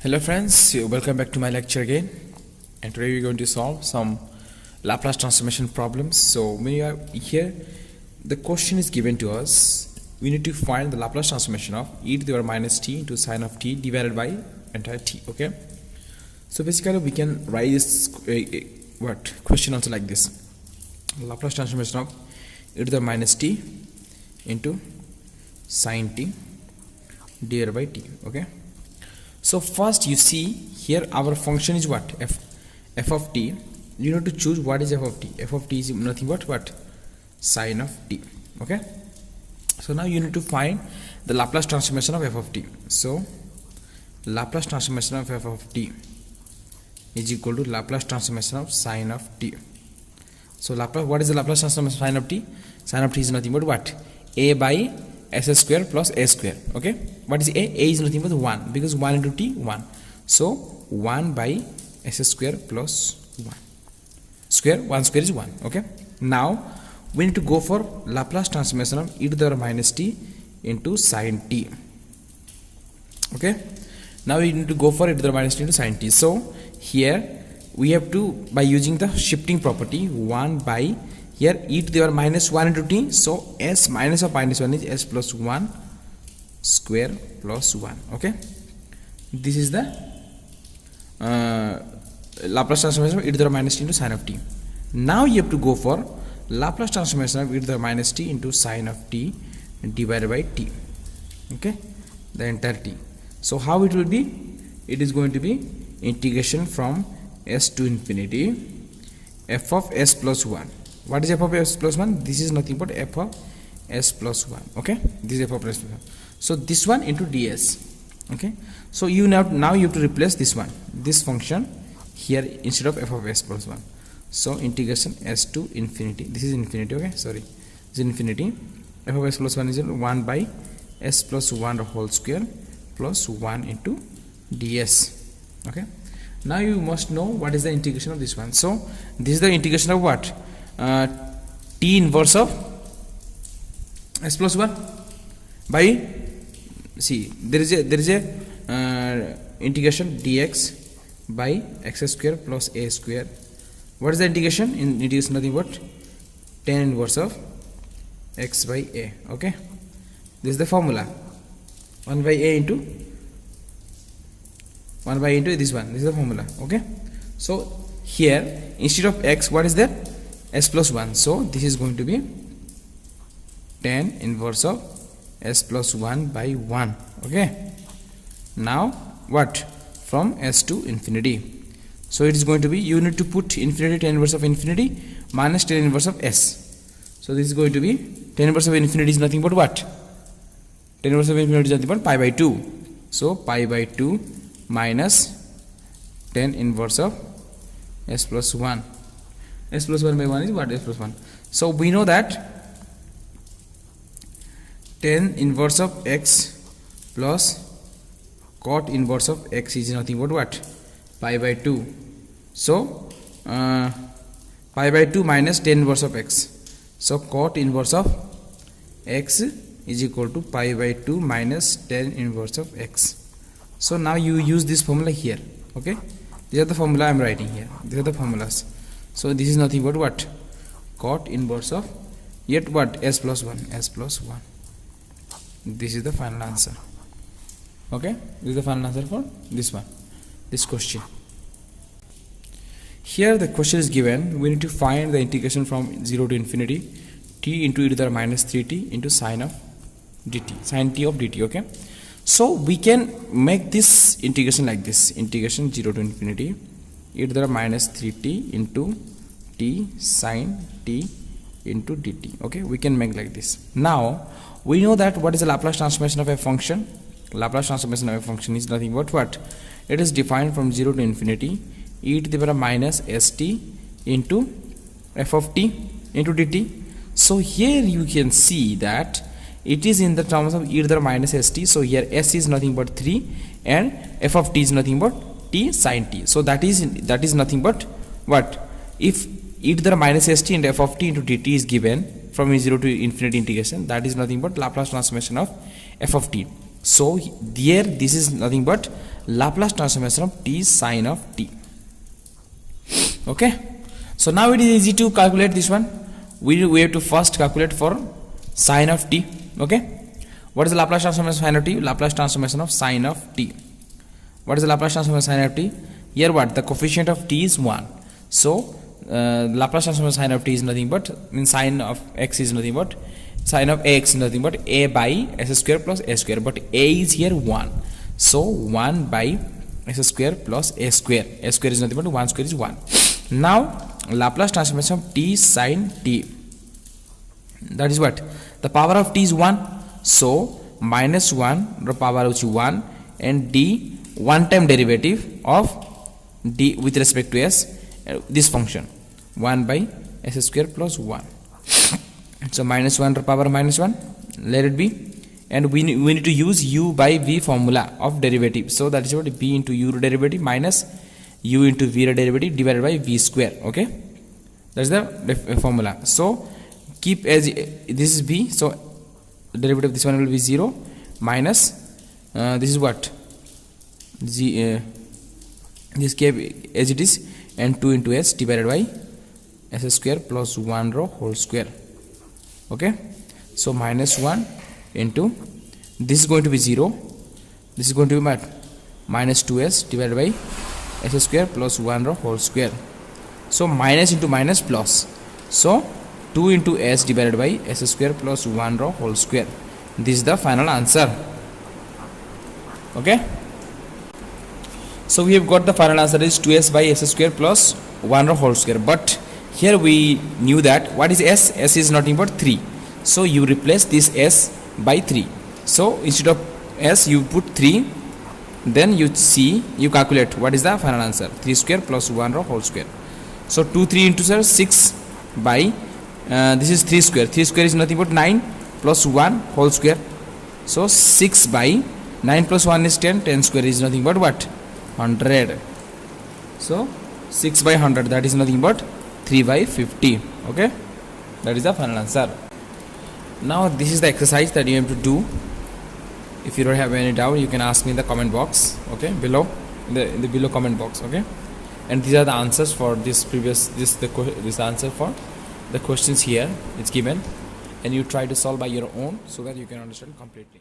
Hello friends, welcome back to my lecture again, and today we're going to solve some Laplace transformation problems. So when you are here, the question is given to us. We need to find the Laplace transformation of e to the power minus t into sine of t divided by entire t. Okay, so basically we can write this question also like this: Laplace transformation of e to the minus t into sine t divided by t. Okay, so first you see here our function is what? F of t. You need to choose what is f of t. F of t is nothing but what? Sine of t. Okay, so now you need to find the Laplace transformation of f of t. So Laplace transformation of f of t is equal to Laplace transformation of sine of t. So Laplace, what is the Laplace transformation of sine of t? Sine of t is nothing but what? A by s square plus a square. Okay, what is a? A is nothing but 1, because 1 into t 1. So 1 by s square plus 1 square, 1 square is 1. Okay, now we need to go for Laplace transformation of e to the power minus t into sine t. Okay, now we need to go for e to the power minus t into sine t. So here we have to, by using the shifting property, 1 by here e to the power minus 1 into t, so s minus of minus 1 is s plus 1 square plus 1. Okay, this is the Laplace transformation of e to the power minus t into sine of t. Now you have to go for Laplace transformation of e to the power minus t into sine of t divided by t. Okay, the entire t. So how it will be? It is going to be integration from s to infinity f of s plus 1. What is f of s plus 1? This is nothing but f of s plus 1. Okay, this is f of s plus 1. So this one into ds. Okay, so you now you have to replace this one, this function here instead of f of s plus 1. So integration s to infinity. This is infinity. Okay, sorry, this is infinity. F of s plus 1 is 1 by s plus 1 whole square plus 1 into ds. Okay, now you must know what is the integration of this one. So this is the integration of what? T inverse of s plus 1 by, see, there is a integration dx by x square plus a square. What is the integration? It is nothing but tan inverse of x by a. Okay, this is the formula. 1 by a into 1 by into this one. This is the formula. Okay, so here instead of x, what is there? S plus 1. So this is going to be tan inverse of s plus 1 by 1. Okay, now what? From s to infinity. So it is going to be, you need to put infinity, tan inverse of infinity minus tan inverse of s. So this is going to be, tan inverse of infinity is nothing but what? Tan inverse of infinity is nothing but pi by 2. So pi by 2 minus tan inverse of s plus 1. S plus 1 by 1 is what? S plus 1. So we know that tan inverse of x plus cot inverse of x is nothing but what? Pi by 2. So pi by 2 minus tan inverse of x. So cot inverse of x is equal to pi by 2 minus tan inverse of x. So now you use this formula here. Okay, these are the formula I am writing here. These are the formulas. So this is nothing but what? Cot inverse of, yet what? S plus 1. S plus 1. This is the final answer. Okay, this is the final answer for this one, this question. Here the question is given. We need to find the integration from 0 to infinity t into e to the power minus 3t into sine of dt, sine t of dt. Okay, so we can make this integration like this: integration 0 to infinity e to the power minus 3t into t sine t into dt. Okay, we can make like this. Now we know that what is the Laplace transformation of a function? Laplace transformation of a function is nothing but what? It is defined from 0 to infinity e to the power minus st into f of t into dt. So here you can see that it is in the terms of e to the power minus st. So here s is nothing but 3 and f of t is nothing but t sine t. So that is nothing but what? If e to the power minus st and f of t into dt is given from 0 to infinity integration, that is nothing but Laplace transformation of f of t. So here this is nothing but Laplace transformation of t sine of t. Okay, so now it is easy to calculate this one. We have to first calculate for sine of t. Okay, what is the Laplace transformation of sine of t? Laplace transformation of sine of t. What is the Laplace transformation of sine of t? Here what? The coefficient of t is 1. So Laplace transformation of sine of t is nothing but, sine of x is nothing but, sine of x is nothing but a by s square plus a square, but a is here 1. So 1 by s square plus a square. A square is nothing but 1 square is 1. Now Laplace transformation of t sine t, that is what? The power of t is 1. So minus 1 the power of 1 and d one time derivative of d with respect to s, this function 1 by s square plus 1. So minus 1 to power minus 1, let it be, and we need to use u by v formula of derivative. So that is what? b into u derivative minus u into v derivative divided by v square. Okay, that is the formula. So keep as this is b, so derivative of this one will be 0 minus this is what? This keep as it is, and 2 into s divided by s square plus 1 rho whole square. Okay, so minus 1 into this is going to be 0, this is going to be what? Minus 2s divided by s square plus 1 rho whole square. So minus into minus plus, so 2 into s divided by s square plus 1 rho whole square. This is the final answer. Okay, so we have got the final answer is 2s by s square plus 1 rho whole square. But here we knew that what is s? S is nothing but 3. So you replace this s by 3. So instead of s you put 3, then you calculate what is the final answer. 3 square plus 1 rho whole square. So 2 3 into 6 by this is 3 square. 3 square is nothing but 9 plus 1 whole square. So 6 by 9 plus 1 is 10. 10 square is nothing but what? 100. So 6 by 100, that is nothing but 3 by 50. Okay, that is the final answer. Now this is the exercise that you have to do. If you don't have any doubt, you can ask me in the comment box. Okay, below in the below comment box. Okay, and these are the answers for this answer for the questions here it's given, and you try to solve by your own so that you can understand completely.